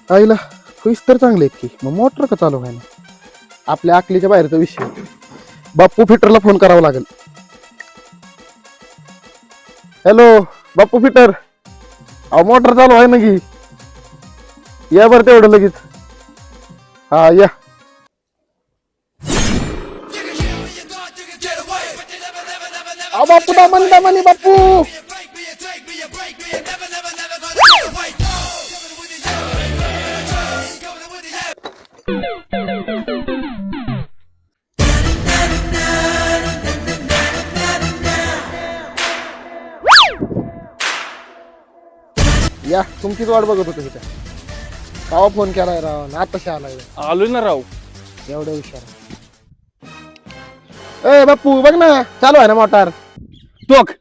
आईला खुश तर चांगले आहेत की मग मोटर का चालू आहे ना आपल्या आकलीच्या बाहेरचा विषय. बाप्पू फिटरला फोन करावा लागेल. हॅलो बाप्पू फिटर, अहो मोटर चालू आहे ना की, या बरं तेवढं लगेच. हा या. अहो बाप्पू दामानी दामानी बाप्पू. या तुमचीच वाट बघत होतो तिथे. कावा फोन केलाय राव, आताशी आलाय. आलोय ना राव. एवढ्या हुशार. ए बाप्पू बघ ना, चालू आहे ना मोटार. तोक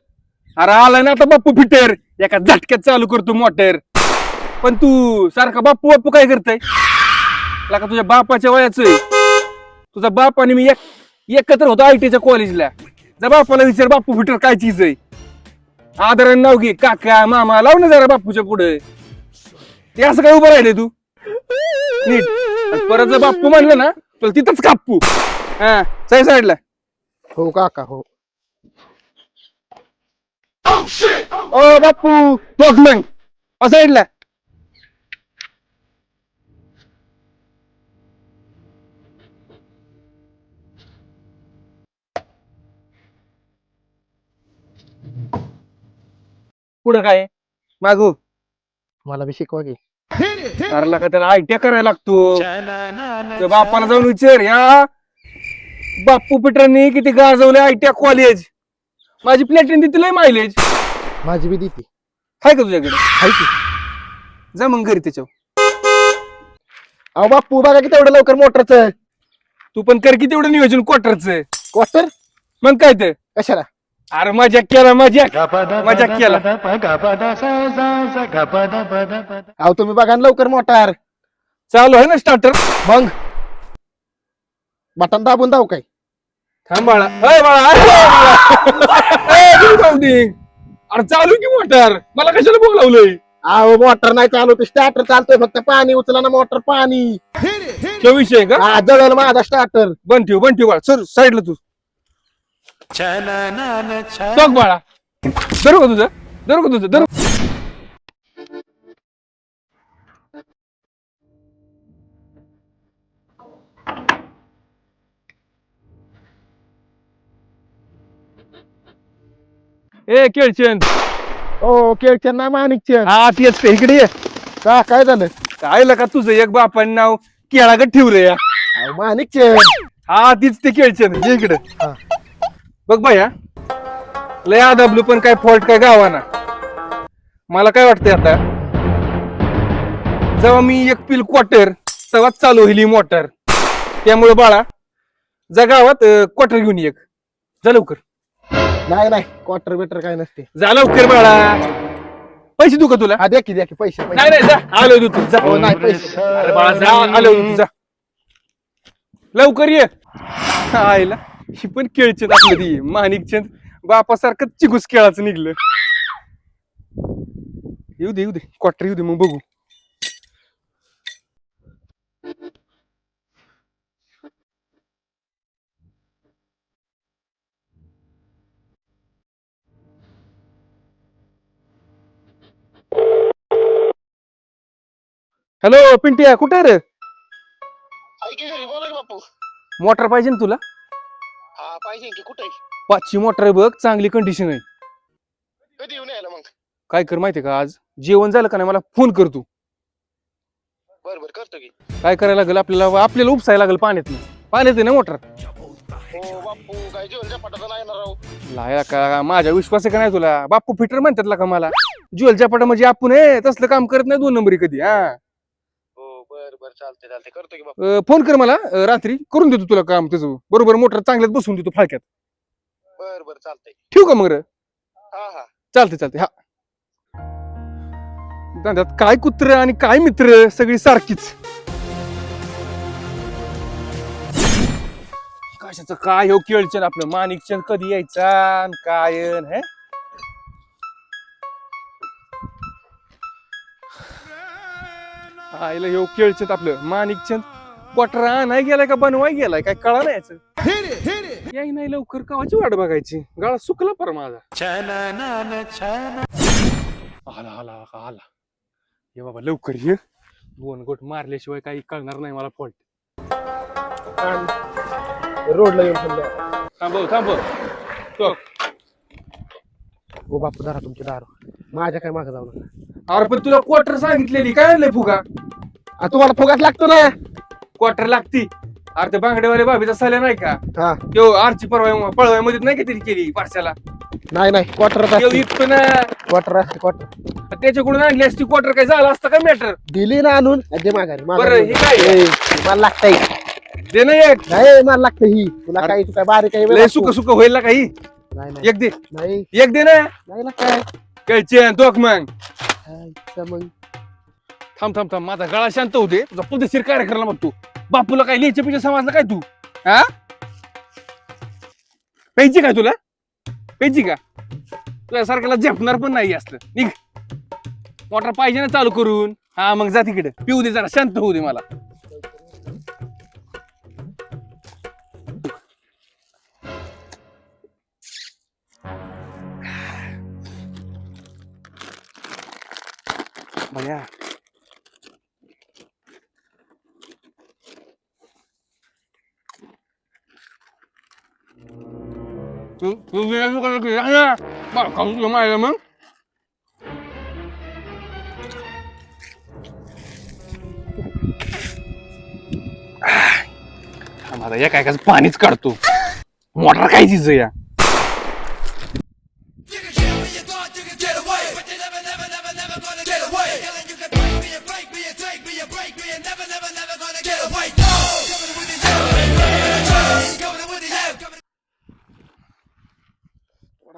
अरे आलाय ना आता बाप्पू फिटर, एका झटक्यात चालू करतो मोटर. पण तू सारखा बाप्पू बाप्पू काय करताय? का तुझ्या बापाच्या वयाच तुझा बाप आणि मी एकत्र होतो आयटीच्या कॉलेजला. जा बापाला विचार बाप्पू फिटर काय चीज आहे. आदराने नाव घे, काका मामा लाव ना जरा बाप्पूच्या पुढे. ते असं काय उभं राहिले तू नीट. आणि परत जर बाप्पू म्हणलं ना तर तिथंच काप्पू. हा साईडला. हो काका हो. ओ बाप्पू बघ मग साईडला. पुढं काय मागू मला बी शिकवा की. अरला का त्याला आयट्या करायला लागतो. त्या बापाला जाऊन विचार, या बाप्पू पिटरांनी किती गाजवले आयट्या कॉलेज. माझी प्लेटिन देते लय मायलेज. माझी बी देते. हाय का तुझ्याकडे? हाय की. जा मग घरी त्याच्यावर. अहो बाप्पू बघा की तेवढं लवकर मोटरचं. तू पण कर की तेवढं नियोजन क्वार्टरचं. क्वार्टर मग काय ते कशाला? अरे मजाक केला मजाक केला. अहो तुम्ही बघा ना लवकर मोटार. चालू आहे ना स्टार्टर. मग बटन दाबून दाव काय? थांब बाळा. अय बाळा, अरे बाळा. ए, घेऊन जाऊ दे. अरे चालू की मोटार, मला कशाला बोलावलंय? अहो मोटर नाही चालू, ते स्टार्टर चालतोय फक्त. पाणी उचला ना मोटर पाणी. तो विषय का? हा जळल माझा स्टार्टर. बंद ठेव बाळा. सर साईडला तू. बघ बाळा, धरू का तुझं धरू. ए केळचंद. ओ केळचंद ना माणिकचंद. हा तेच ते. इकडे ये. का काय झालं? काय लका तुझं एक बापाने नाव केळागत ठेवलं या. अहो माणिकचंद. हा तीच ते केळचंद. ये इकडे. हा. बघ बाया, लय आदाबलू पण काय फॉल्ट काय गावाना. मला काय वाटतंय आता, जेव्हा मी एक पिल क्वार्टर तेव्हाच चालू होईल ही मोटर. त्यामुळे बाळा जा गावात क्वार्टर घेऊन ये. जा लवकर. नाही क्वार्टर बिटर काय नसते. जा लवकर बाळा. पैसे देऊ का तुला? हा द्या की पैसे. नाही जा आलो तू जा. हो नाही पैसे. अरे बाळा जा, आलो तू जा लवकर ये. आईला ही पण केळचंद आपलं ती माणिकचंद बापासारखं चिगूस केळाचं निघलं. येऊ दे क्वार्टर येऊ दे मग बघू. हॅलो पिंट्या, कुठे रे? बापू. मोटर पाहिजे ना तुला? हा पाहिजे की. कुठे? 5ची मोटर आहे बघ, चांगली कंडिशन आहे. कधी येऊन यायला मग? काय कर माहितीये का, आज जेवण झालं का नाही मला फोन कर तू. बर करतो की. काय करायला लागेल आपल्याला उपसायला लागेल पाण्यात आहे ना मोटर. हो बापू, काय जेवणच्या पटाचा नाही येणार राव. लाया का माझ्या विश्वास आहे का नाही तुला? बाप्पू फिटर म्हणतात का मला? ज्वेलच्या पटा म्हणजे आपण तसलं काम करत नाही 2 नंबरी कधी. हा हो बर चालते करतो की बापू. फोन कर मला रात्री, करून देतो तुला काम त्याचं. बरोबर मोटर चांगल्यात बसून देतो फाळक्यात. बर चालतंय. ठेवू का मग रे? हा चालते. हा धंद्यात काय कुत्र आणि काय मित्र, सगळी सारखीच. कशाचं काय हो केळचंद आपलं माणिकचंद कधी यायचा आणि काय हे. आईला ह्यो केळचंद आपलं माणिकचंद क्वार्टर आणाय गेलाय का बनवाय गेलाय काय कळा नाही याचं. याय नाही लवकर कावाची वाट बघायची गळा सुकला पर माझा. आला आला का आला. ये बाबा लवकर ये 2 गोट मारल्याशिवाय काही कळणार नाही मला फॉल्ट. रोडला येऊन थांबव तो. ओ बापू दारा तुमची दारू माझ्या काय मागं जाऊ नका. अरे पण तुला क्वार्टर सांगितलेली काय आणलंय फुगा. तुम्हाला फुगाच लागतो ना. क्वार्टर लागती. अरे ते बांगडेवाले भाभीचा साल्या नाही का हा तो आरची पळवाय मध्ये नाही का तरी केली पारशाला. नाही क्वार्टर इतकं ना क्वार्टर असते क्वार्टर त्याच्याकडून आणली असती क्वार्टर काय झालं असतं का मॅटर. दिली ना आणून दे माघारी बरं हे काय मला लागतंय. दे ना एक नाही मला लागतं ही तुला काही तू काय बारीक लय काही सुक होईल ना काही. नाही एक दे नाही एक दे ना नाही लागतंय. कळचे दोक मग. मग थांब माझा गळा शांत होते तुझा पद्धतशीर कार्यक्रम मग तू बापूला काय लिहायच्या पिछे समजलं काय तू हा प्यायची काय तुला प्यायची का तुझ्या सारख्याला झेपणार पण नाही असलं निघ. मोटर पाहिजे ना चालू करून. हा मग जा तिकडे पिऊ दे जरा शांत होऊ दे मला. भैया तू मारायला मग माझा या काय पाणीच काढतो. मोटर काय चीज या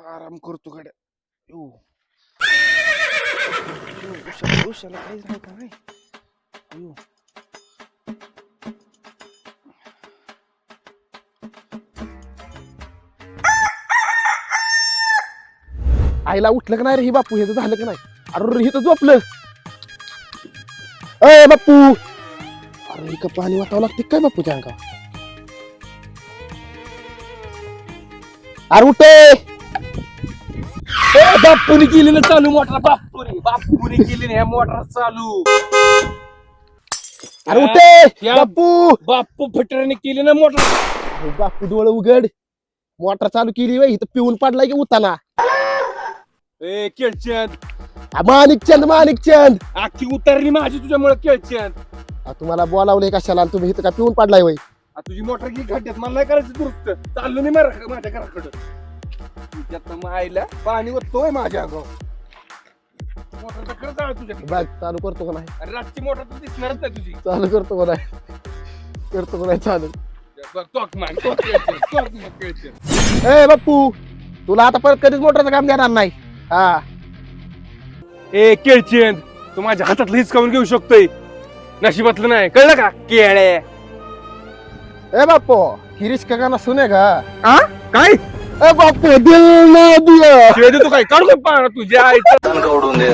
आराम करतो गड्या. काहीच नाही का नाही. आईला उठलं का नाही रे ही बापू हे तर झालं का नाही. अरे हे तर झोपलं. अय बापू अरे का पाणी वाटावं लागते काय बापूच्या अंगा. अरे उठे बापूने केली ना चालू मोटर. बापूने केली ना ह्या मोटर चालू. अरे उठे या बापू फटराने केली ना मोटर. अरे बापू डोळं उघड मोटर चालू केली वय इथं पिऊन पडलाय की उताना. ए केळचंद माणिकचंद आखी उतरली माझी तुझ्यामुळे केळचंद. तुम्हाला बोलावलंय कशाला आणि तुम्ही इथं का पिऊन पडलाय वय. तुझी मोटर की खड्ड्यात मला नाही करायचं दुरुस्त. चाललो नाही माझ्या घराकडं. तुझ्यात मायला पाणी ओततोय माझ्या अंगावर. मोटर खरं चाल तुझ्या बघ चालू करतो का नाही. आणि रातची मोटर तर दिसणारच नाही तुझी. चालू करतो का नाही चालू. बघ टोक केळचंद. ए बाप्पू तुला आता परत कधीच मोटरचं काम देणार नाही. हा ए केळचंद तू माझ्या हातातलं हिसकावून घेऊ शकतोय. नशिबातलं नाही कळलं का केळे. ए बाप्पू ही रिस्क गाणं सुनेगा. काय ए बाप्पू दिल ना दिया शिवाय देतो काय काढू काय पाहणार तुझ्या आईचं. उडून दे